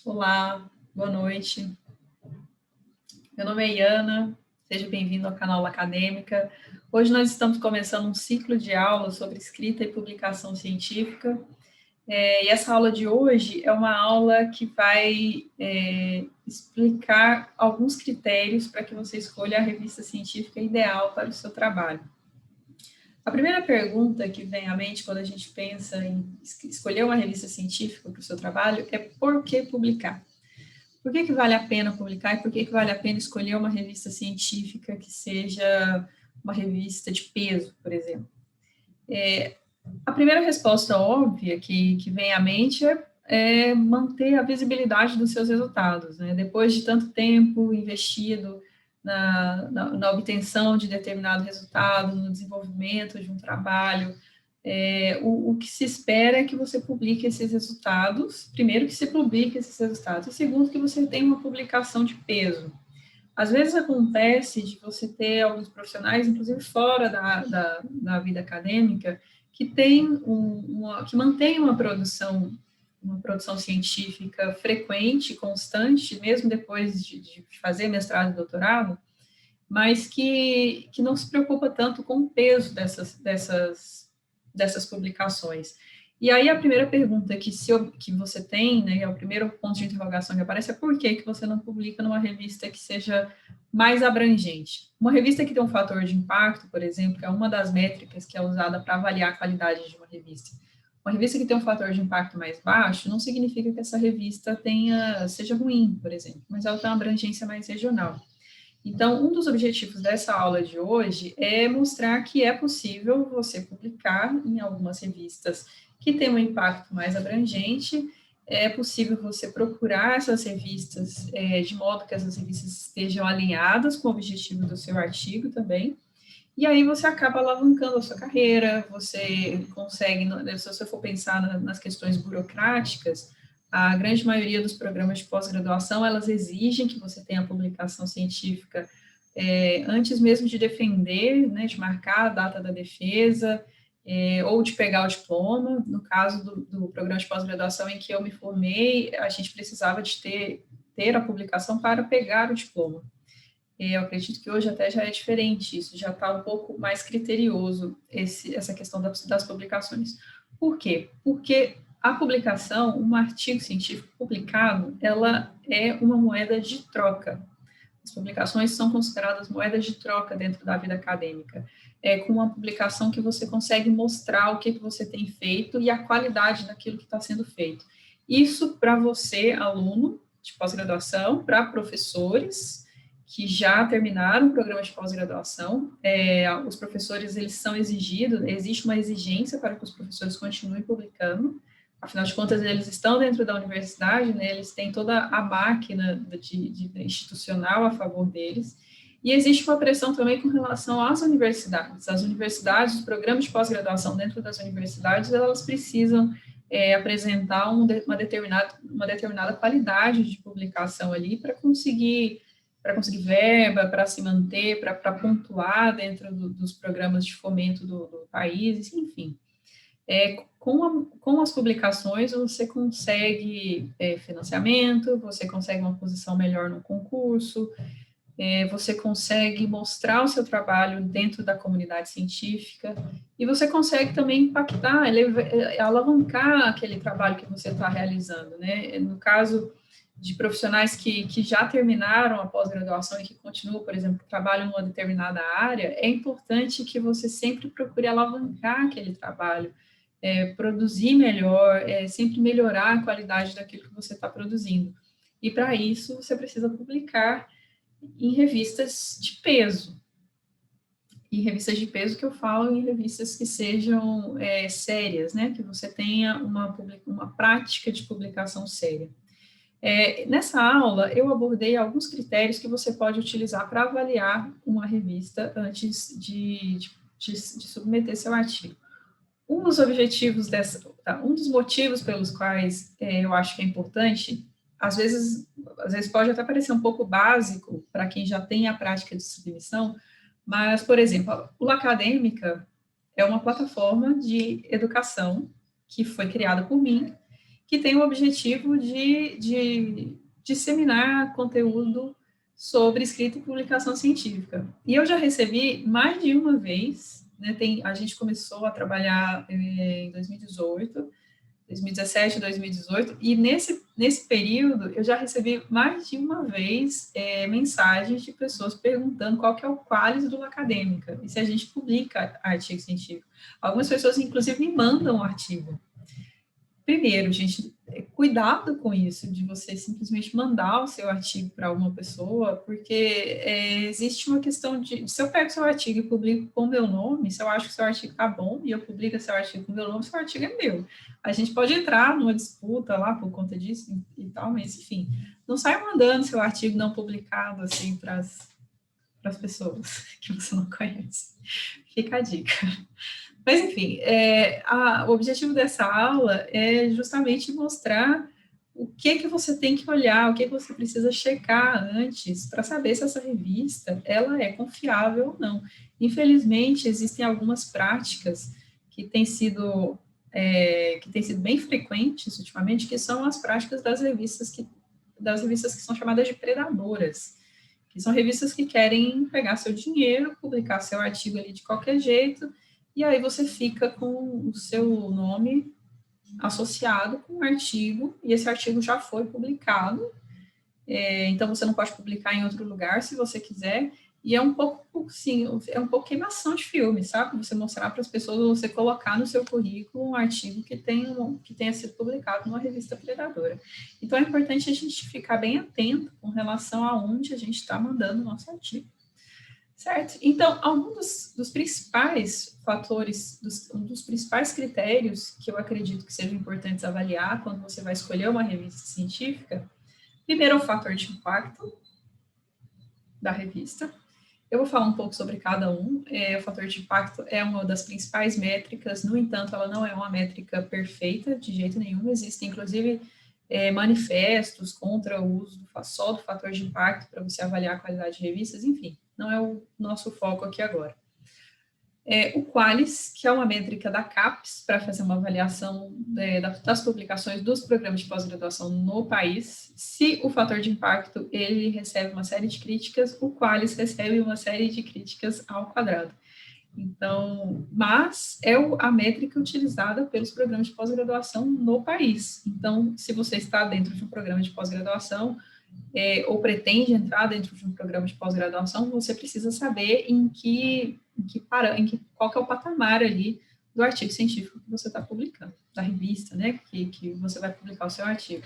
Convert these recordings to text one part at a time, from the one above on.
Olá, boa noite. Meu nome é Iana, seja bem-vindo ao canal Acadêmica. Hoje nós estamos começando um ciclo de aulas sobre escrita e publicação científica. E essa aula de hoje é uma aula que vai explicar alguns critérios para que você escolha a revista científica ideal para o seu trabalho. A primeira pergunta que vem à mente quando a gente pensa em escolher uma revista científica para o seu trabalho é por que publicar? Por que vale a pena publicar e por que vale a pena escolher uma revista científica que seja uma revista de peso, por exemplo? A primeira resposta óbvia que vem à mente é manter a visibilidade dos seus resultados, né? Depois de tanto tempo investido na obtenção de determinado resultado, no desenvolvimento de um trabalho, o que se espera é que você publique esses resultados, primeiro que você publique esses resultados, e segundo que você tenha uma publicação de peso. Às vezes acontece de você ter alguns profissionais, inclusive fora da vida acadêmica, que mantém uma produção científica frequente, constante, mesmo depois de fazer mestrado e doutorado, mas que não se preocupa tanto com o peso dessas publicações. E aí a primeira pergunta que você tem, né, é o primeiro ponto de interrogação que aparece, é por que você não publica numa revista que seja mais abrangente? Uma revista que tem um fator de impacto, por exemplo, que é uma das métricas que é usada para avaliar a qualidade de uma revista. Uma revista que tem um fator de impacto mais baixo não significa que essa revista seja ruim, por exemplo, mas ela tem uma abrangência mais regional. Então, um dos objetivos dessa aula de hoje é mostrar que é possível você publicar em algumas revistas que têm um impacto mais abrangente, é possível você procurar essas revistas de modo que essas revistas estejam alinhadas com o objetivo do seu artigo também, e aí você acaba alavancando a sua carreira, você consegue, se você for pensar nas questões burocráticas, a grande maioria dos programas de pós-graduação, elas exigem que você tenha publicação científica antes mesmo de defender, né, de marcar a data da defesa, ou de pegar o diploma. No caso do programa de pós-graduação em que eu me formei, a gente precisava de ter a publicação para pegar o diploma. Eu acredito que hoje até já é diferente isso, já está um pouco mais criterioso essa questão das publicações. Por quê? Porque a publicação, um artigo científico publicado, ela é uma moeda de troca. As publicações são consideradas moedas de troca dentro da vida acadêmica. É com uma publicação que você consegue mostrar o que você tem feito e a qualidade daquilo que está sendo feito. Isso para você, aluno de pós-graduação, para professores que já terminaram o programa de pós-graduação, os professores, eles são exigidos, existe uma exigência para que os professores continuem publicando, afinal de contas, eles estão dentro da universidade, né, eles têm toda a máquina de institucional a favor deles, e existe uma pressão também com relação às universidades. As universidades, os programas de pós-graduação dentro das universidades, elas precisam apresentar uma determinada qualidade de publicação ali para conseguir verba, para se manter, para pontuar dentro dos programas de fomento do país, enfim. Com as publicações, você consegue financiamento, você consegue uma posição melhor no concurso, você consegue mostrar o seu trabalho dentro da comunidade científica, e você consegue também impactar, alavancar aquele trabalho que você está realizando, né? No caso de profissionais que já terminaram a pós-graduação e que continuam, por exemplo, que trabalham em uma determinada área, é importante que você sempre procure alavancar aquele trabalho, produzir melhor, sempre melhorar a qualidade daquilo que você está produzindo. E para isso, você precisa publicar em revistas de peso. E revistas de peso que eu falo em revistas que sejam sérias, né? Que você tenha uma prática de publicação séria. Nessa aula, eu abordei alguns critérios que você pode utilizar para avaliar uma revista antes de submeter seu artigo. Um dos objetivos um dos motivos pelos quais eu acho que é importante, às vezes pode até parecer um pouco básico para quem já tem a prática de submissão, mas, por exemplo, a Lula Acadêmica é uma plataforma de educação que foi criada por mim, que tem o objetivo de disseminar conteúdo sobre escrita e publicação científica. E eu já recebi mais de uma vez, né, a gente começou a trabalhar em 2018, 2017, 2018, e nesse período eu já recebi mais de uma vez mensagens de pessoas perguntando qual que é o qualis do Lacadêmica, e se a gente publica artigo científico. Algumas pessoas, inclusive, me mandam o artigo. Primeiro, gente, cuidado com isso, de você simplesmente mandar o seu artigo para uma pessoa, porque existe uma questão se eu pego seu artigo e publico com o meu nome, se eu acho que seu artigo está bom e eu publico seu artigo com o meu nome, seu artigo é meu. A gente pode entrar numa disputa lá por conta disso e tal, mas, enfim, não saia mandando seu artigo não publicado, assim, para as pessoas que você não conhece. Fica a dica. Mas, enfim, o objetivo dessa aula é justamente mostrar o que você tem que olhar, o que você precisa checar antes para saber se essa revista ela é confiável ou não. Infelizmente, existem algumas práticas que têm sido bem frequentes ultimamente, que são as práticas das revistas que são chamadas de predadoras, que são revistas que querem pegar seu dinheiro, publicar seu artigo ali de qualquer jeito, e aí você fica com o seu nome associado com o artigo, e esse artigo já foi publicado, então você não pode publicar em outro lugar se você quiser, e é um pouco, sim, é um pouco queimação de filme, sabe? Você mostrar para as pessoas, você colocar no seu currículo um artigo que tenha sido publicado numa revista predadora. Então é importante a gente ficar bem atento com relação a onde a gente está mandando o nosso artigo. Certo? Então, alguns dos principais fatores, dos principais critérios que eu acredito que sejam importantes avaliar quando você vai escolher uma revista científica, primeiro é o fator de impacto da revista. Eu vou falar um pouco sobre cada um. O fator de impacto é uma das principais métricas, no entanto, ela não é uma métrica perfeita, de jeito nenhum. Existem, inclusive, manifestos contra o uso só do fator de impacto para você avaliar a qualidade de revistas, enfim, não é o nosso foco aqui agora. O qualis, que é uma métrica da CAPES, para fazer uma avaliação das publicações dos programas de pós-graduação no país. Se o fator de impacto ele recebe uma série de críticas, o qualis recebe uma série de críticas ao quadrado. Então, mas é a métrica utilizada pelos programas de pós-graduação no país. Então, se você está dentro de um programa de pós-graduação, ou pretende entrar dentro de um programa de pós-graduação, você precisa saber qual que é o patamar ali do artigo científico que você está publicando, da revista, né, que você vai publicar o seu artigo.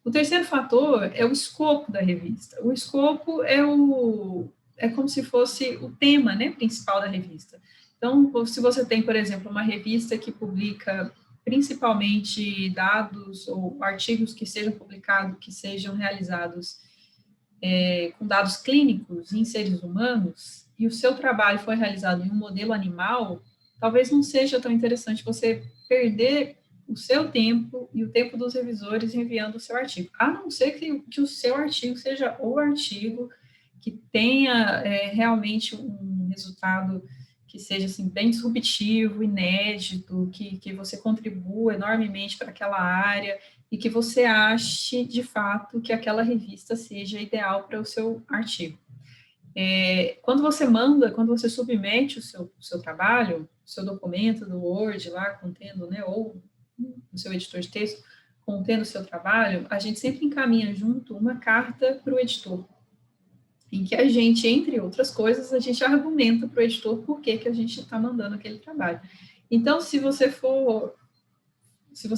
O terceiro fator é o escopo da revista. O escopo é como se fosse o tema, né, principal da revista. Então, se você tem, por exemplo, uma revista que publica principalmente dados ou artigos que sejam publicados, que sejam realizados com dados clínicos em seres humanos, e o seu trabalho foi realizado em um modelo animal, talvez não seja tão interessante você perder o seu tempo e o tempo dos revisores enviando o seu artigo, a não ser que o seu artigo seja o artigo que tenha realmente um resultado que seja assim, bem disruptivo, inédito, que você contribua enormemente para aquela área e que você ache, de fato, que aquela revista seja ideal para o seu artigo. Quando você submete o seu trabalho, o seu documento do Word lá, contendo, né, ou o seu editor de texto, contendo o seu trabalho, a gente sempre encaminha junto uma carta para o editor, em que a gente, entre outras coisas, a gente argumenta para o editor por que a gente está mandando aquele trabalho. Então, se você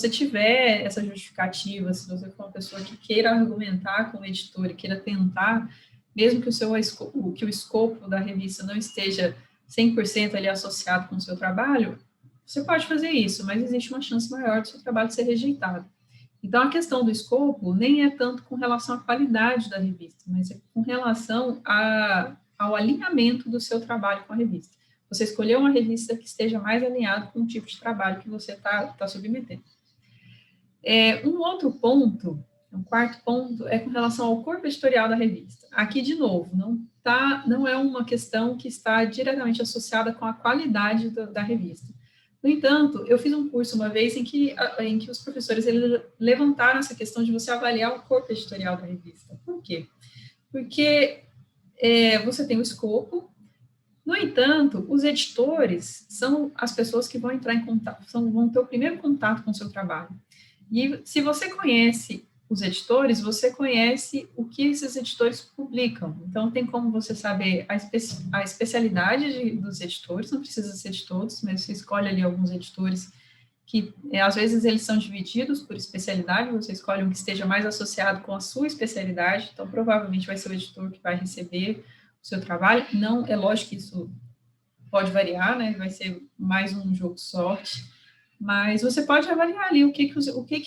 tiver essa justificativa, se você for uma pessoa que queira argumentar com o editor e queira tentar, mesmo que o escopo da revista não esteja 100% ali associado com o seu trabalho, você pode fazer isso, mas existe uma chance maior do seu trabalho ser rejeitado. Então, a questão do escopo nem é tanto com relação à qualidade da revista, mas é com relação ao alinhamento do seu trabalho com a revista. Você escolheu uma revista que esteja mais alinhada com o tipo de trabalho que você está submetendo. Um outro ponto, um quarto ponto, é com relação ao corpo editorial da revista. Aqui, de novo, não é uma questão que está diretamente associada com a qualidade da revista, No entanto, eu fiz um curso uma vez em que os professores eles levantaram essa questão de você avaliar o corpo editorial da revista. Por quê? Porque você tem o escopo. No entanto, os editores são as pessoas que vão entrar em contato, vão ter o primeiro contato com o seu trabalho. E se você conhece os editores, você conhece o que esses editores publicam. Então, tem como você saber a especialidade dos editores, não precisa ser de todos, mas você escolhe ali alguns editores que, às vezes, eles são divididos por especialidade, você escolhe um que esteja mais associado com a sua especialidade, então, provavelmente, vai ser o editor que vai receber o seu trabalho. Não, é lógico que isso pode variar, né? Vai ser mais um jogo de sorte, mas você pode avaliar ali o que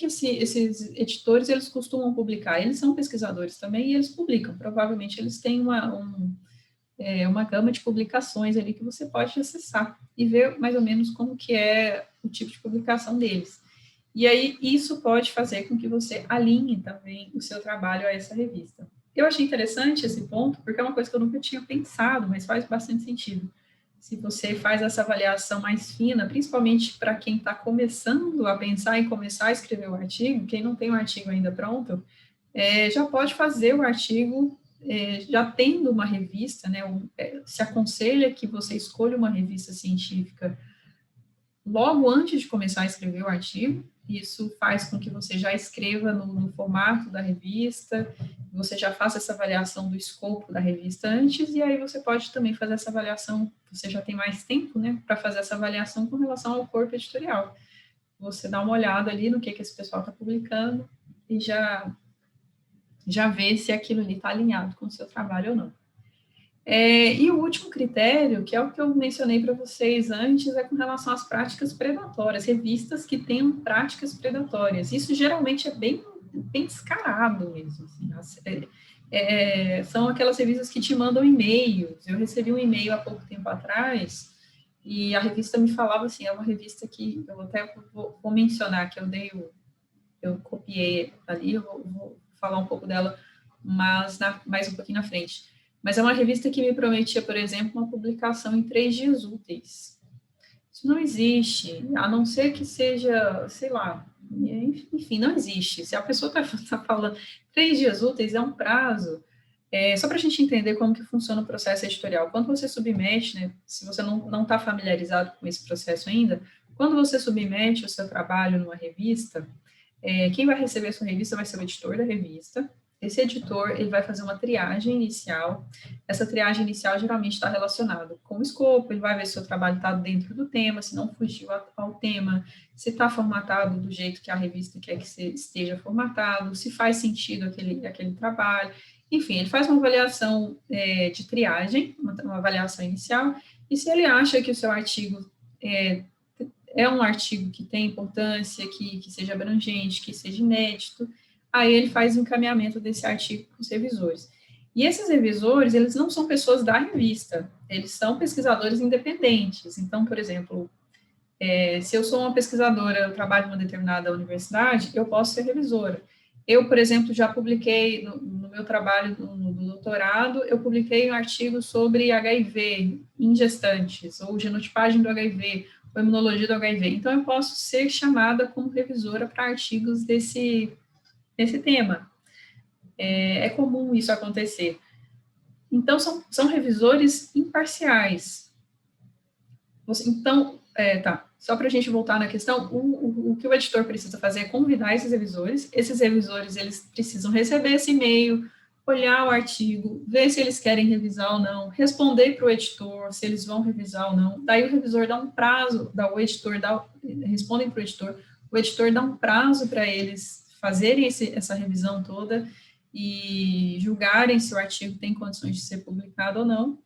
esses editores eles costumam publicar. Eles são pesquisadores também e eles publicam. Provavelmente eles têm uma gama de publicações ali que você pode acessar e ver mais ou menos como que é o tipo de publicação deles. E aí isso pode fazer com que você alinhe também o seu trabalho a essa revista. Eu achei interessante esse ponto, porque é uma coisa que eu nunca tinha pensado, mas faz bastante sentido. Se você faz essa avaliação mais fina, principalmente para quem está começando a pensar em começar a escrever o artigo, quem não tem o artigo ainda pronto, já pode fazer o artigo já tendo uma revista, né? Se aconselha que você escolha uma revista científica logo antes de começar a escrever o artigo. Isso faz com que você já escreva no formato da revista, você já faça essa avaliação do escopo da revista antes, e aí você pode também fazer essa avaliação, você já tem mais tempo, né, para fazer essa avaliação com relação ao corpo editorial. Você dá uma olhada ali no que esse pessoal está publicando e já vê se aquilo ali está alinhado com o seu trabalho ou não. E o último critério, que é o que eu mencionei para vocês antes, é com relação às práticas predatórias, revistas que tenham práticas predatórias. Isso geralmente é bem descarado mesmo. Assim, são aquelas revistas que te mandam e-mails. Eu recebi um e-mail há pouco tempo atrás e a revista me falava assim, é uma revista que eu até vou mencionar, que eu copiei ali, eu vou falar um pouco dela mais um pouquinho na frente. Mas é uma revista que me prometia, por exemplo, uma publicação em 3 dias úteis. Isso não existe, a não ser que seja, sei lá, enfim, não existe. Se a pessoa está falando 3 dias úteis, é um prazo. Só para a gente entender como que funciona o processo editorial. Quando você submete, né, se você não está familiarizado com esse processo ainda, quando você submete o seu trabalho numa revista, quem vai receber a sua revista vai ser o editor da revista. Esse editor, ele vai fazer uma triagem inicial. Essa triagem inicial geralmente está relacionada com o escopo, ele vai ver se o seu trabalho está dentro do tema, se não fugiu ao tema, se está formatado do jeito que a revista quer que esteja formatado, se faz sentido aquele trabalho. Enfim, ele faz uma avaliação de triagem, uma avaliação inicial, e se ele acha que o seu artigo é um artigo que tem importância, que seja abrangente, que seja inédito, aí ele faz o encaminhamento desse artigo para os revisores. E esses revisores, eles não são pessoas da revista, eles são pesquisadores independentes. Então, por exemplo, se eu sou uma pesquisadora, eu trabalho em uma determinada universidade, eu posso ser revisora. Eu, por exemplo, já publiquei, no meu trabalho do doutorado, eu publiquei um artigo sobre HIV em gestantes, ou genotipagem do HIV, ou imunologia do HIV. Então, eu posso ser chamada como revisora para artigos desse tema. É comum isso acontecer. Então, são revisores imparciais. Então, só para a gente voltar na questão, o que o editor precisa fazer é convidar esses revisores, eles precisam receber esse e-mail, olhar o artigo, ver se eles querem revisar ou não, responder para o editor se eles vão revisar ou não, daí o revisor dá um prazo, respondem para o editor dá um prazo para eles fazerem essa revisão toda e julgarem se o artigo tem condições de ser publicado ou não.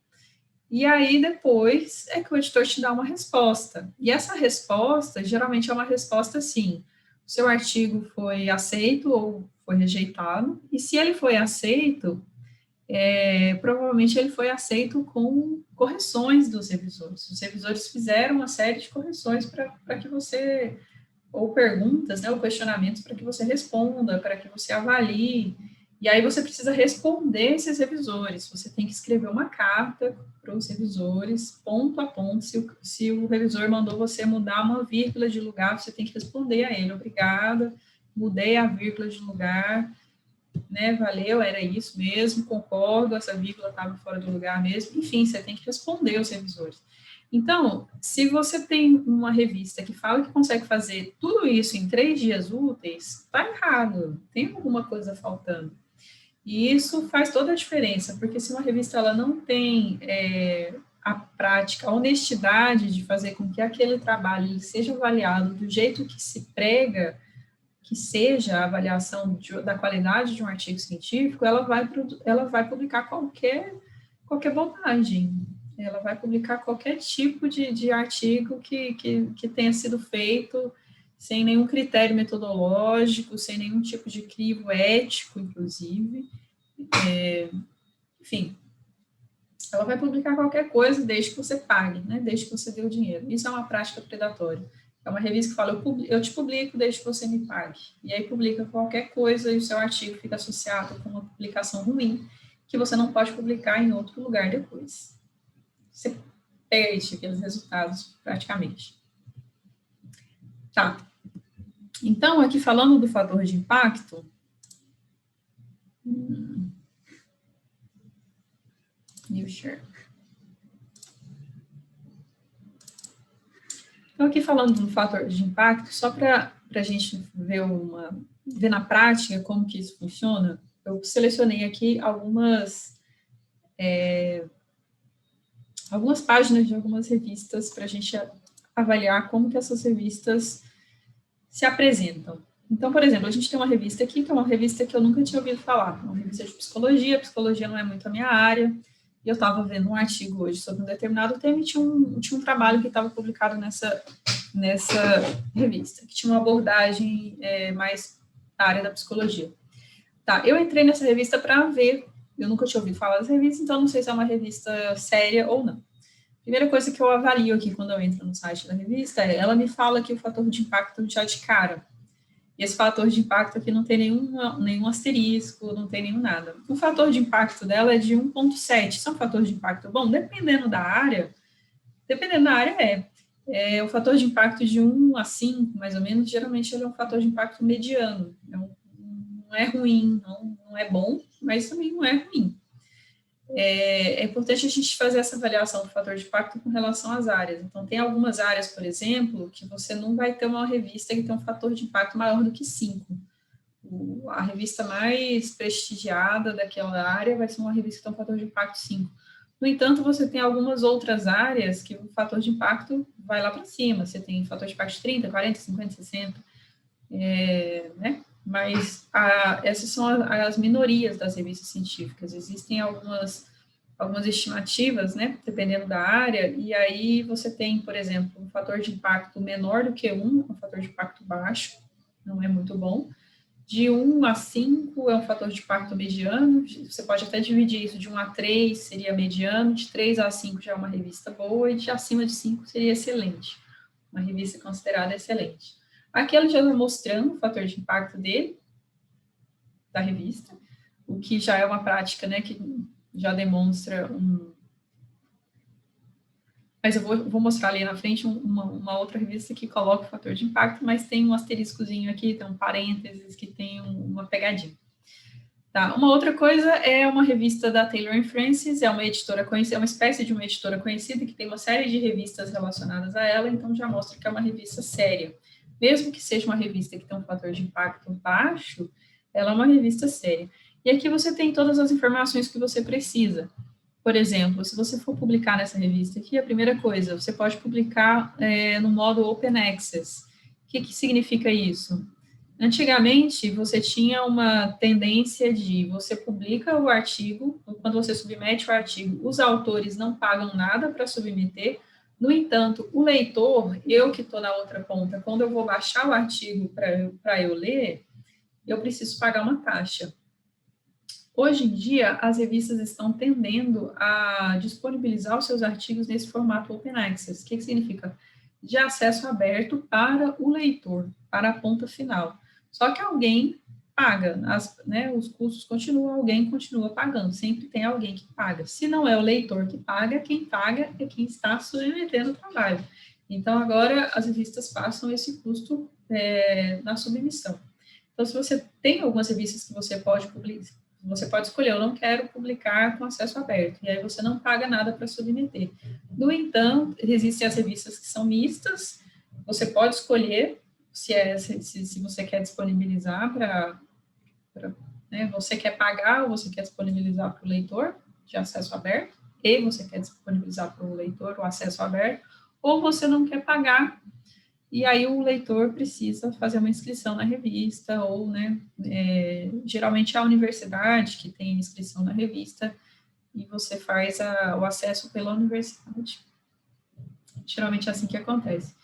E aí, depois, é que o editor te dá uma resposta. E essa resposta, geralmente, é uma resposta assim, o seu artigo foi aceito ou foi rejeitado, e se ele foi aceito, provavelmente ele foi aceito com correções dos revisores. Os revisores fizeram uma série de correções para que você, ou perguntas, né, ou questionamentos para que você responda, para que você avalie. E aí você precisa responder esses revisores. Você tem que escrever uma carta para os revisores, ponto a ponto. Se o revisor mandou você mudar uma vírgula de lugar, você tem que responder a ele. Obrigada, mudei a vírgula de lugar, né? Valeu, era isso mesmo, concordo, essa vírgula estava fora do lugar mesmo. Enfim, você tem que responder aos revisores. Então, se você tem uma revista que fala que consegue fazer tudo isso em 3 dias úteis, está errado, tem alguma coisa faltando. E isso faz toda a diferença, porque se uma revista ela não tem a prática, a honestidade de fazer com que aquele trabalho seja avaliado do jeito que se prega, que seja a avaliação da qualidade de um artigo científico, ela vai publicar qualquer bobagem. Ela vai publicar qualquer tipo de artigo que tenha sido feito sem nenhum critério metodológico, sem nenhum tipo de crivo ético, inclusive. Enfim, ela vai publicar qualquer coisa desde que você pague, né? Desde que você dê o dinheiro. Isso é uma prática predatória. É uma revista que fala, eu te publico desde que você me pague. E aí publica qualquer coisa e o seu artigo fica associado com uma publicação ruim, que você não pode publicar em outro lugar depois. Você perde aqueles resultados praticamente. Tá. Então, aqui falando do fator de impacto, new share. Então, aqui falando do fator de impacto, só para a gente ver na prática como que isso funciona, eu selecionei aqui algumas páginas de algumas revistas para a gente avaliar como que essas revistas se apresentam. Então, por exemplo, a gente tem uma revista aqui, que é uma revista que eu nunca tinha ouvido falar, uma revista de psicologia não é muito a minha área, e eu estava vendo um artigo hoje sobre um determinado tema e tinha um trabalho que estava publicado nessa revista, que tinha uma abordagem mais da área da psicologia. Tá, eu entrei nessa revista para ver, eu nunca tinha ouvido falar dessa revista, então não sei se é uma revista séria ou não. Primeira coisa que eu avalio aqui quando eu entro no site da revista ela me fala que o fator de impacto já de cara. E esse fator de impacto aqui não tem nenhum asterisco, não tem nenhum nada. O fator de impacto dela é de 1,7. Isso é um fator de impacto bom? Dependendo da área o fator de impacto de 1 a 5, mais ou menos, geralmente ele é um fator de impacto mediano. Não é ruim, não é bom, mas também não é ruim. É importante a gente fazer essa avaliação do fator de impacto com relação às áreas. Então, tem algumas áreas, por exemplo, que você não vai ter uma revista que tem um fator de impacto maior do que 5. A revista mais prestigiada daquela área vai ser uma revista que tem um fator de impacto 5. No entanto, você tem algumas outras áreas que o fator de impacto vai lá para cima. Você tem fator de impacto de 30, 40, 50, 60. Né? Mas essas são as minorias das revistas científicas. Existem algumas estimativas, né, dependendo da área, e aí você tem, por exemplo, um fator de impacto menor do que 1, um fator de impacto baixo, não é muito bom. De 1 a 5 é um fator de impacto mediano, você pode até dividir isso de 1 a 3 seria mediano, de 3 a 5 já é uma revista boa, e de acima de 5 seria excelente, uma revista considerada excelente. Aqui ela já está mostrando o fator de impacto dele, da revista, o que já é uma prática, né, que já demonstra Mas eu vou mostrar ali na frente uma outra revista que coloca o fator de impacto, mas tem um asteriscozinho aqui, tem um parênteses, que tem uma pegadinha. Tá, uma outra coisa é uma revista da Taylor & Francis, é uma editora conhecida, é uma espécie de uma editora conhecida que tem uma série de revistas relacionadas a ela, então já mostra que é uma revista séria. Mesmo que seja uma revista que tem um fator de impacto baixo, ela é uma revista séria. E aqui você tem todas as informações que você precisa. Por exemplo, se você for publicar nessa revista aqui, a primeira coisa, você pode publicar no modo Open Access. O que significa isso? Antigamente, você tinha uma tendência de você publica o artigo, quando você submete o artigo, os autores não pagam nada para submeter. No entanto, o leitor, eu que estou na outra ponta, quando eu vou baixar o artigo para eu ler, eu preciso pagar uma taxa. Hoje em dia, as revistas estão tendendo a disponibilizar os seus artigos nesse formato Open Access. O que significa? De acesso aberto para o leitor, para a ponta final. Só que alguém paga, né, os custos continuam, alguém continua pagando, sempre tem alguém que paga. Se não é o leitor que paga, quem paga é quem está submetendo o trabalho. Então, agora, as revistas passam esse custo na submissão. Então, se você tem algumas revistas que você pode publicar, você pode escolher, eu não quero publicar com acesso aberto, e aí você não paga nada para submeter. No entanto, existem as revistas que são mistas, você pode escolher se você quer disponibilizar né, você quer pagar ou você quer disponibilizar para o leitor de acesso aberto, e você quer disponibilizar para o leitor o acesso aberto, ou você não quer pagar, e aí o leitor precisa fazer uma inscrição na revista, ou, né, geralmente é a universidade que tem inscrição na revista, e você faz o acesso pela universidade. Geralmente é assim que acontece.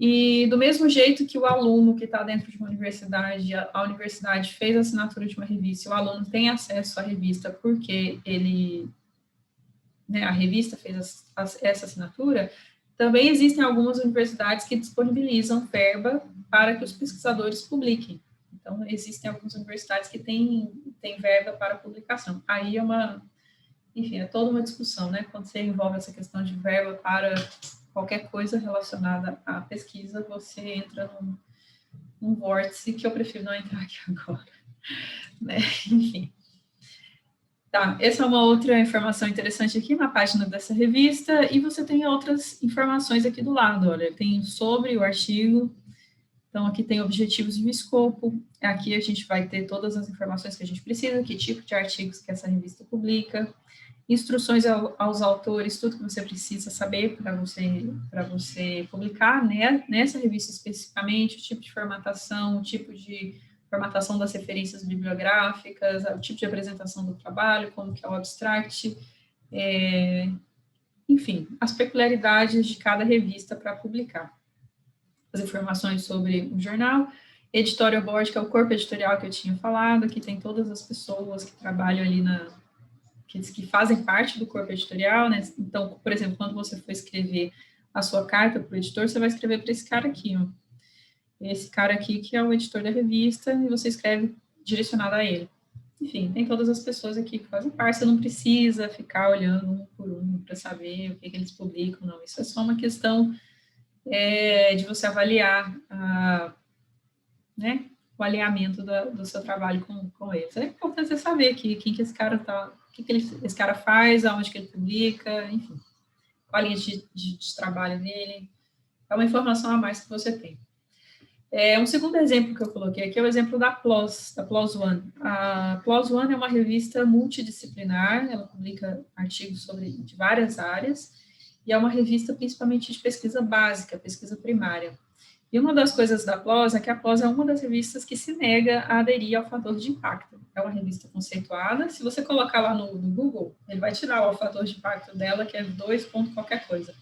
E do mesmo jeito que o aluno que está dentro de uma universidade, a universidade fez a assinatura de uma revista, o aluno tem acesso à revista porque a revista fez essa assinatura, também existem algumas universidades que disponibilizam verba para que os pesquisadores publiquem. Então, existem algumas universidades que têm verba para publicação. Aí enfim, é toda uma discussão, né? Quando você envolve essa questão de verba para qualquer coisa relacionada à pesquisa, você entra num vórtice que eu prefiro não entrar aqui agora, né? Enfim. Tá, essa é uma outra informação interessante aqui na página dessa revista, e você tem outras informações aqui do lado, olha, tem sobre o artigo, então aqui tem objetivos e o escopo, aqui a gente vai ter todas as informações que a gente precisa, que tipo de artigos que essa revista publica, instruções aos autores, tudo que você precisa saber para você publicar, né, nessa revista especificamente, o tipo de formatação, o tipo de formatação das referências bibliográficas, o tipo de apresentação do trabalho, como que é o abstract, enfim, as peculiaridades de cada revista para publicar. As informações sobre o jornal, editorial board, que é o corpo editorial que eu tinha falado, aqui tem todas as pessoas que trabalham ali que fazem parte do corpo editorial, né? Então, por exemplo, quando você for escrever a sua carta para o editor, você vai escrever para esse cara aqui, ó. Esse cara aqui que é o editor da revista, e você escreve direcionado a ele. Enfim, tem todas as pessoas aqui que fazem parte, você não precisa ficar olhando um por um para saber o que eles publicam, não. Isso é só uma questão de você avaliar né, o alinhamento do seu trabalho com eles. É importante você saber quem que esse cara tá, o que esse cara faz, aonde que ele publica, enfim, qual a linha de trabalho dele. É uma informação a mais que você tem. Um segundo exemplo que eu coloquei aqui é o exemplo da PLOS One. A PLOS One é uma revista multidisciplinar, ela publica artigos de várias áreas, e é uma revista principalmente de pesquisa básica, pesquisa primária. E uma das coisas da PLOS é que a PLOS é uma das revistas que se nega a aderir ao fator de impacto. É uma revista conceituada, se você colocar lá no Google, ele vai tirar o fator de impacto dela, que é 2 ponto qualquer coisa.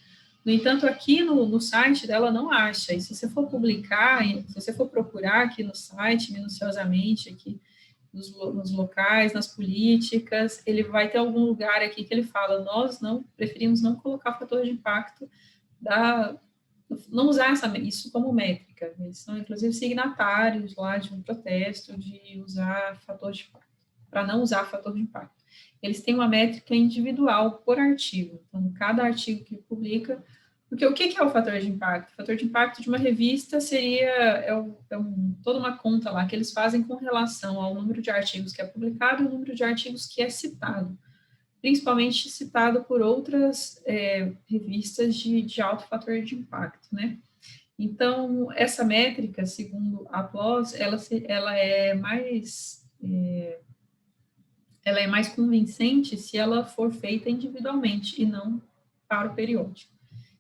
No entanto, aqui no site dela não acha, e se você for publicar, se você for procurar aqui no site, minuciosamente, aqui nos locais, nas políticas, ele vai ter algum lugar aqui que ele fala, nós preferimos não colocar fator de impacto não usar isso como métrica. Eles são, inclusive, signatários lá de um protesto de usar fator de impacto, para não usar fator de impacto. Eles têm uma métrica individual por artigo. Então, cada artigo que publica... Porque o que é o fator de impacto? O fator de impacto de uma revista seria toda uma conta lá que eles fazem com relação ao número de artigos que é publicado e o número de artigos que é citado, principalmente citado por outras revistas de alto fator de impacto, né? Então, essa métrica, segundo a PLOS, ela é mais convincente se ela for feita individualmente e não para o periódico.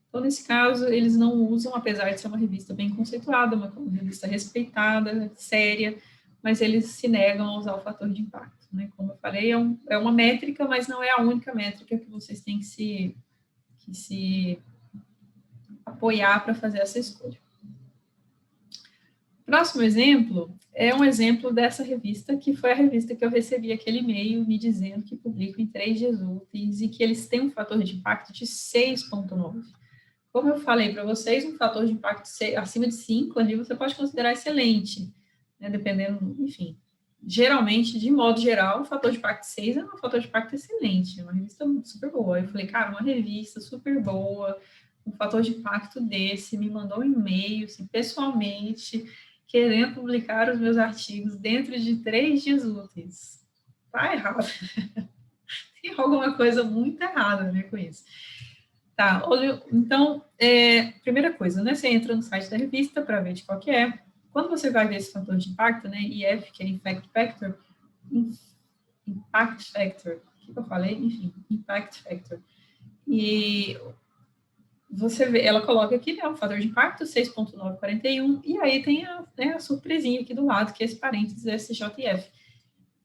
Então, nesse caso, eles não usam, apesar de ser uma revista bem conceituada, uma revista respeitada, séria, mas eles se negam a usar o fator de impacto, né? Como eu falei, é uma métrica, mas não é a única métrica que vocês têm que se apoiar para fazer essa escolha. Próximo exemplo é um exemplo dessa revista, que foi a revista que eu recebi aquele e-mail me dizendo que publicam em 3 dias úteis e que eles têm um fator de impacto de 6,9. Como eu falei para vocês, um fator de impacto acima de 5 ali você pode considerar excelente, né, dependendo, enfim. Geralmente, de modo geral, o fator de impacto 6 é um fator de impacto excelente, é uma revista super boa. Eu falei, cara, uma revista super boa, um fator de impacto desse, me mandou um e-mail, assim, pessoalmente, querendo publicar os meus artigos dentro de 3 dias úteis. Tá errado. Tem alguma coisa muito errada, né, com isso. Tá, então, primeira coisa, né, você entra no site da revista para ver de qual que é. Quando você vai ver esse fator de impacto, né, IF, que é Impact Factor, o que eu falei? Enfim, Impact Factor. E você vê, ela coloca aqui, né, o fator de impacto, 6.941, e aí tem a surpresinha aqui do lado, que é esse parênteses SJF.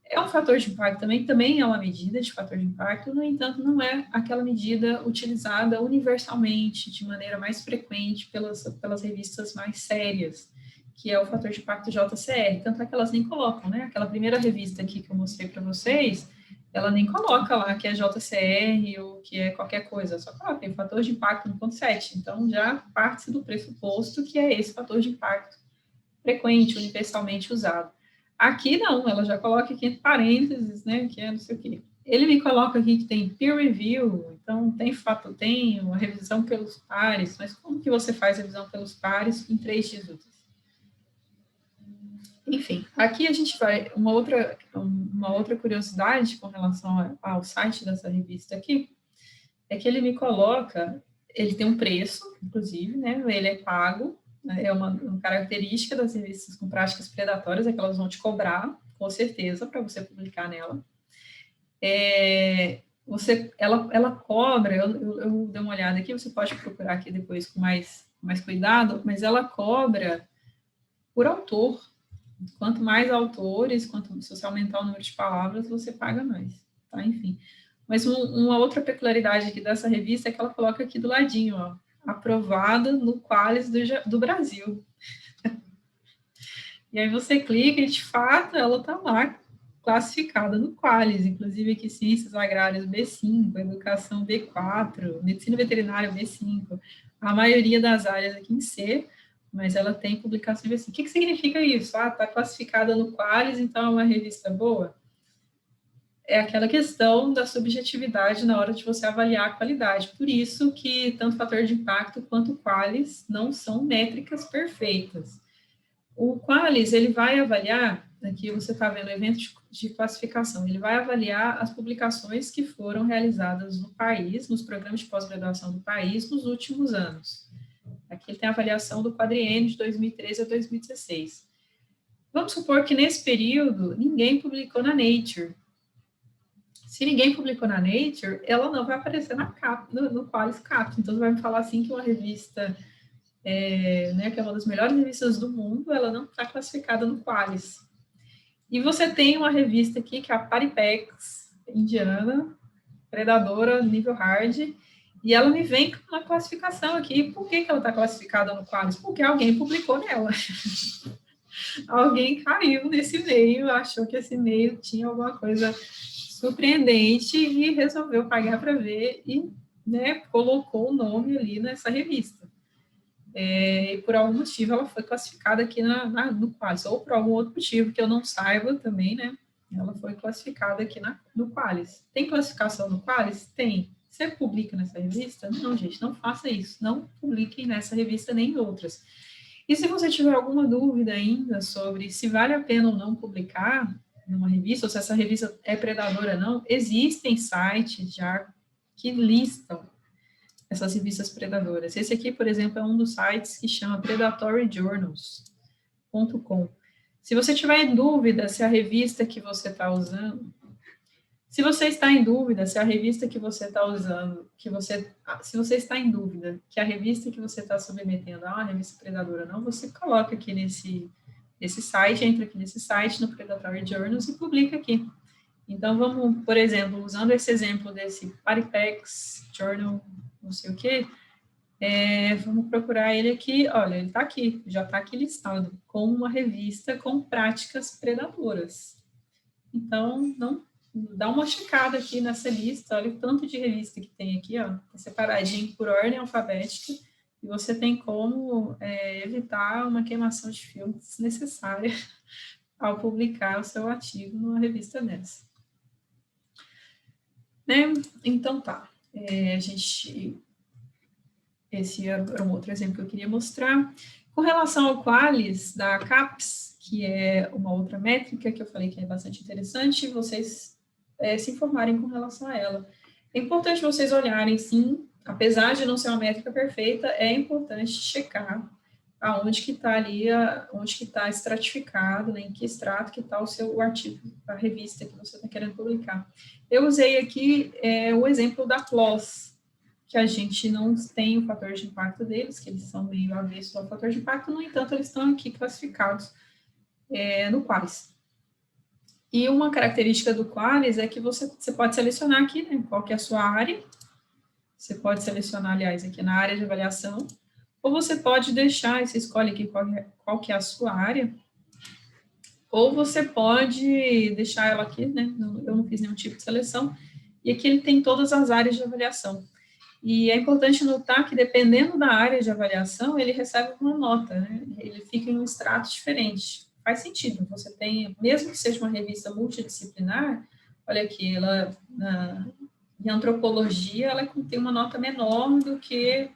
É um fator de impacto também é uma medida de fator de impacto, no entanto, não é aquela medida utilizada universalmente, de maneira mais frequente pelas revistas mais sérias, que é o fator de impacto JCR, tanto é que elas nem colocam, né? Aquela primeira revista aqui que eu mostrei para vocês, ela nem coloca lá que é JCR ou que é qualquer coisa, só coloca tem fator de impacto 1.7, então já parte do pressuposto que é esse fator de impacto frequente, universalmente usado. Aqui não, ela já coloca aqui entre parênteses, né, que é não sei o quê. Ele me coloca aqui que tem peer review, então tem uma revisão pelos pares, mas como que você faz a revisão pelos pares em 3 dias úteis? Enfim, aqui a gente vai, uma outra curiosidade com relação ao site dessa revista aqui, é que ele me coloca, ele tem um preço, inclusive, né, ele é pago, né, é uma característica das revistas com práticas predatórias, é que elas vão te cobrar, com certeza, para você publicar nela. Ela cobra, eu dei uma olhada aqui, você pode procurar aqui depois com mais cuidado, mas ela cobra por autor. Quanto mais autores, se você aumentar o número de palavras, você paga mais, tá? Enfim. Mas uma outra peculiaridade aqui dessa revista é que ela coloca aqui do ladinho, ó, aprovada no Qualis do Brasil. E aí você clica e, de fato, ela está lá classificada no Qualis, inclusive aqui Ciências Agrárias B5, Educação B4, Medicina Veterinária B5, a maioria das áreas aqui em C, mas ela tem publicação B5. O que significa isso? Ah, está classificada no Qualis, então é uma revista boa? É aquela questão da subjetividade na hora de você avaliar a qualidade. Por isso que tanto o fator de impacto quanto o Qualis não são métricas perfeitas. O Qualis, ele vai avaliar, aqui você está vendo o evento de classificação, ele vai avaliar as publicações que foram realizadas no país, nos programas de pós-graduação do país, nos últimos anos. Aqui ele tem a avaliação do quadriênio de 2013 a 2016. Vamos supor que nesse período ninguém publicou na Nature. Se ninguém publicou na Nature, ela não vai aparecer no Qualis Cap. Então, você vai me falar assim que uma revista, né, que é uma das melhores revistas do mundo, ela não está classificada no Qualis. E você tem uma revista aqui, que é a Paripex, indiana, predadora, nível hard, e ela me vem com uma classificação aqui. Por que ela está classificada no Qualis? Porque alguém publicou nela. Alguém caiu nesse e-mail, achou que esse e-mail tinha alguma coisa surpreendente e resolveu pagar para ver e, né, colocou o nome ali nessa revista. E por algum motivo ela foi classificada aqui no Qualis, ou por algum outro motivo que eu não saiba também, né? Ela foi classificada aqui no Qualis. Tem classificação no Qualis? Tem. Você publica nessa revista? Não, gente, não faça isso. Não publiquem nessa revista nem em outras. E se você tiver alguma dúvida ainda sobre se vale a pena ou não publicar numa revista, ou se essa revista é predadora ou não, existem sites já que listam essas revistas predadoras. Esse aqui, por exemplo, é um dos sites que chama predatoryjournals.com. Se você tiver em dúvida se a revista que você está usando, se você está em dúvida se a revista que você está usando, se você está em dúvida que a revista que você está submetendo é uma revista predadora ou não, você coloca aqui nesse site, entra aqui nesse site, no Predatory Journals, e publica aqui. Então, vamos, por exemplo, usando esse exemplo desse Paripex Journal, não sei o quê, vamos procurar ele aqui. Olha, ele está aqui, já está aqui listado, com uma revista com práticas predadoras. Então, não dá uma checada aqui nessa lista, olha o tanto de revista que tem aqui, ó, tá separadinho por ordem alfabética, e você tem como evitar uma queimação de filme desnecessária ao publicar o seu artigo numa revista dessa. Né? Então, tá. Esse era um outro exemplo que eu queria mostrar. Com relação ao Qualis da CAPES, que é uma outra métrica que eu falei que é bastante interessante, vocês se informarem com relação a ela. É importante vocês olharem, sim, apesar de não ser uma métrica perfeita, é importante checar aonde que está ali, onde que está estratificado, né, em que extrato que está o artigo, a revista que você está querendo publicar. Eu usei aqui o exemplo da PLOS, que a gente não tem o fator de impacto deles, que eles são meio avessos ao fator de impacto, no entanto, eles estão aqui classificados no Qualis. E uma característica do Qualis é que você pode selecionar aqui, né, qual que é a sua área, você pode selecionar, aliás, aqui na área de avaliação, ou você pode deixar, você escolhe aqui qual que é a sua área, ou você pode deixar ela aqui, né, eu não fiz nenhum tipo de seleção, e aqui ele tem todas as áreas de avaliação. E é importante notar que, dependendo da área de avaliação, ele recebe uma nota, né? Ele fica em um extrato diferente. Faz sentido, você tem, mesmo que seja uma revista multidisciplinar, olha aqui, ela, em antropologia, ela tem uma nota menor do que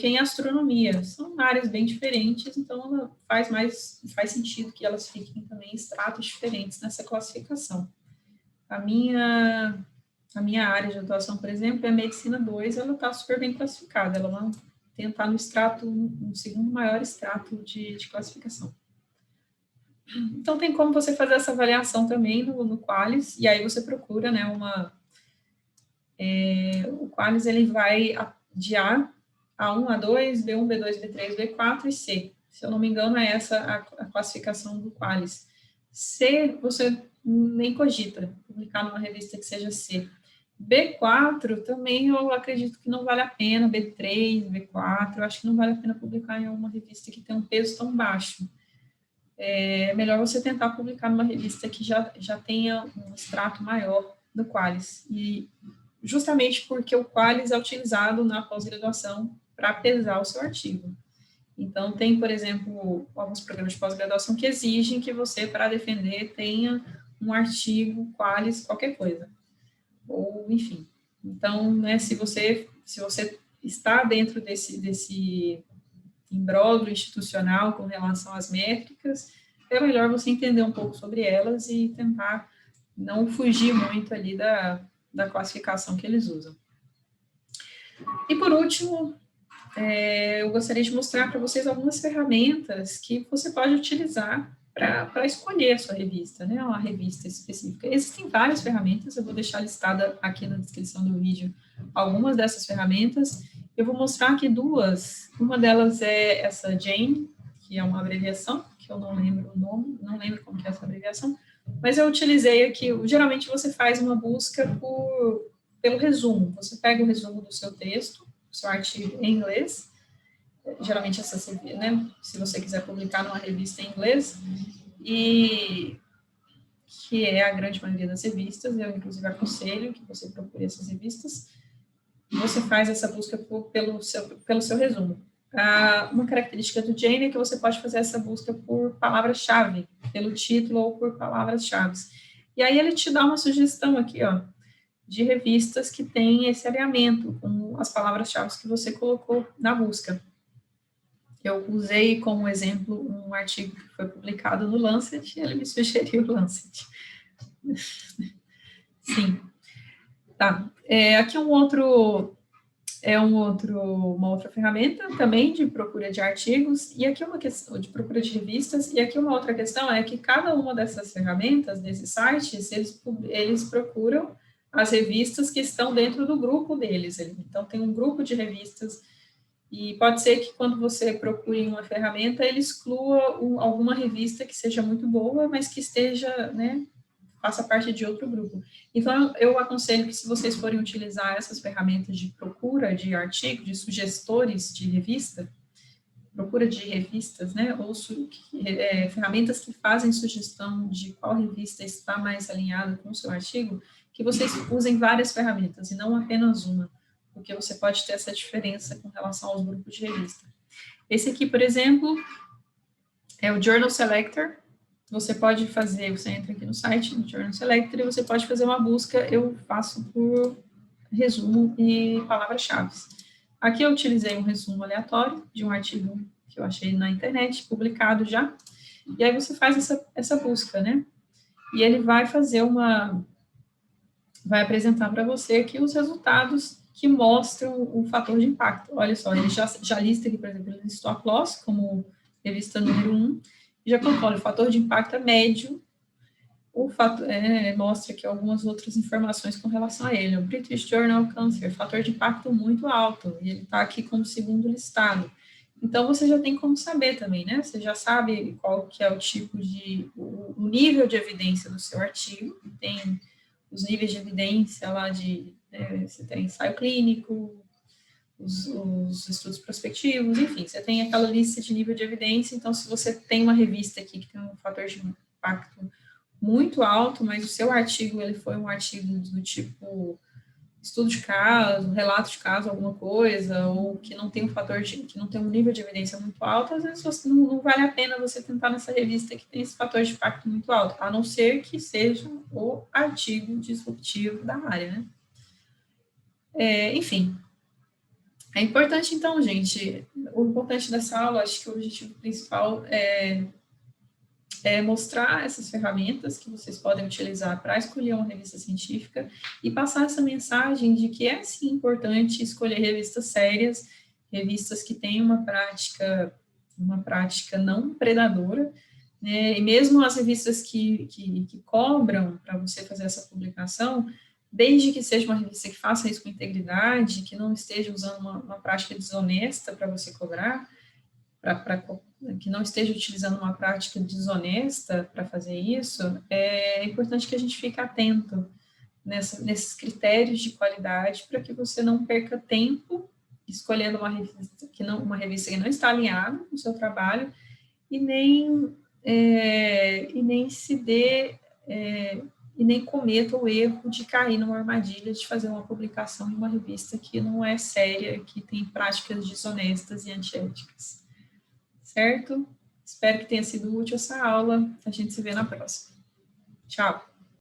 em astronomia. São áreas bem diferentes, então faz sentido que elas fiquem também em extratos diferentes nessa classificação. A minha área de atuação, por exemplo, é a medicina 2, ela está super bem classificada, ela está no extrato, no segundo maior extrato de classificação. Então, tem como você fazer essa avaliação também no Qualis, e aí você procura, né, o Qualis, ele vai de A, A1, A2, B1, B2, B3, B4 e C. Se eu não me engano, é essa a classificação do Qualis. C, você nem cogita publicar numa revista que seja C. B4 também eu acredito que não vale a pena, B3, B4, eu acho que não vale a pena publicar em alguma revista que tem um peso tão baixo. É melhor você tentar publicar numa revista que já tenha um extrato maior do Qualis. E justamente porque o Qualis é utilizado na pós-graduação para pesar o seu artigo. Então, tem, por exemplo, alguns programas de pós-graduação que exigem que você, para defender, tenha um artigo Qualis qualquer coisa. Ou, enfim. Então, né, se você está dentro desse imbróglio institucional com relação às métricas, é melhor você entender um pouco sobre elas e tentar não fugir muito ali da classificação que eles usam. E, por último, eu gostaria de mostrar para vocês algumas ferramentas que você pode utilizar para escolher a sua revista, né, uma revista específica. Existem várias ferramentas, eu vou deixar listada aqui na descrição do vídeo algumas dessas ferramentas. Eu vou mostrar aqui duas, uma delas é essa Jane, que é uma abreviação, que eu não lembro o nome, não lembro como que é essa abreviação, mas eu utilizei aqui, geralmente você faz uma busca pelo resumo, você pega o resumo do seu texto, do seu artigo em inglês, geralmente né, se você quiser publicar numa revista em inglês, e que é a grande maioria das revistas, eu inclusive aconselho que você procure essas revistas, você faz essa busca pelo seu resumo. Uma característica do Jane é que você pode fazer essa busca por palavra-chave, pelo título ou por palavras-chave. E aí ele te dá uma sugestão aqui, ó, de revistas que têm esse alinhamento com as palavras-chave que você colocou na busca. Eu usei como exemplo um artigo que foi publicado no Lancet, e ele me sugeriu o Lancet. Sim. Tá. Aqui uma outra ferramenta também de procura de artigos, e aqui uma questão de procura de revistas, e aqui uma outra questão é que cada uma dessas ferramentas, desses sites, eles procuram as revistas que estão dentro do grupo deles. Então, tem um grupo de revistas, e pode ser que quando você procure uma ferramenta, ele exclua alguma revista que seja muito boa, mas que esteja, né, faça parte de outro grupo. Então, eu aconselho que, se vocês forem utilizar essas ferramentas de procura de artigo, de sugestores de revista, procura de revistas, né, ou ferramentas que fazem sugestão de qual revista está mais alinhada com o seu artigo, que vocês usem várias ferramentas e não apenas uma, porque você pode ter essa diferença com relação aos grupos de revista. Esse aqui, por exemplo, é o Journal Selector. Você pode fazer, você entra aqui no site do Journal Selector e você pode fazer uma busca, eu faço por resumo e palavras-chave. Aqui eu utilizei um resumo aleatório de um artigo que eu achei na internet, publicado já, e aí você faz essa busca, né? E ele vai fazer vai apresentar para você aqui os resultados que mostram o fator de impacto. Olha só, ele já lista aqui, por exemplo, ele listou a PLOS como revista número 1, e já colocou, olha, o fator de impacto é médio, mostra aqui algumas outras informações com relação a ele. O British Journal of Cancer, fator de impacto muito alto, e ele está aqui como segundo listado. Então, você já tem como saber também, né? Você já sabe qual que é o tipo o nível de evidência do seu artigo, tem os níveis de evidência lá você tem ensaio clínico, os estudos prospectivos, enfim, você tem aquela lista de nível de evidência, então, se você tem uma revista aqui que tem um fator de impacto muito alto, mas o seu artigo, ele foi um artigo do tipo estudo de caso, relato de caso, alguma coisa, ou que não tem que não tem um nível de evidência muito alto, às vezes não vale a pena você tentar nessa revista que tem esse fator de impacto muito alto, a não ser que seja o artigo disruptivo da área, né? Enfim, é importante, então, gente, o importante dessa aula, acho que o objetivo principal é mostrar essas ferramentas que vocês podem utilizar para escolher uma revista científica e passar essa mensagem de que é, sim, importante escolher revistas sérias, revistas que têm uma prática não predadora, né? E mesmo as revistas que cobram para você fazer essa publicação, desde que seja uma revista que faça isso com integridade, que não esteja usando uma prática desonesta para você cobrar, que não esteja utilizando uma prática desonesta para fazer isso, é importante que a gente fique atento nesses critérios de qualidade para que você não perca tempo escolhendo uma revista que não está alinhada com o seu trabalho e nem cometa o erro de cair numa armadilha de fazer uma publicação em uma revista que não é séria, que tem práticas desonestas e antiéticas. Certo? Espero que tenha sido útil essa aula. A gente se vê na próxima. Tchau!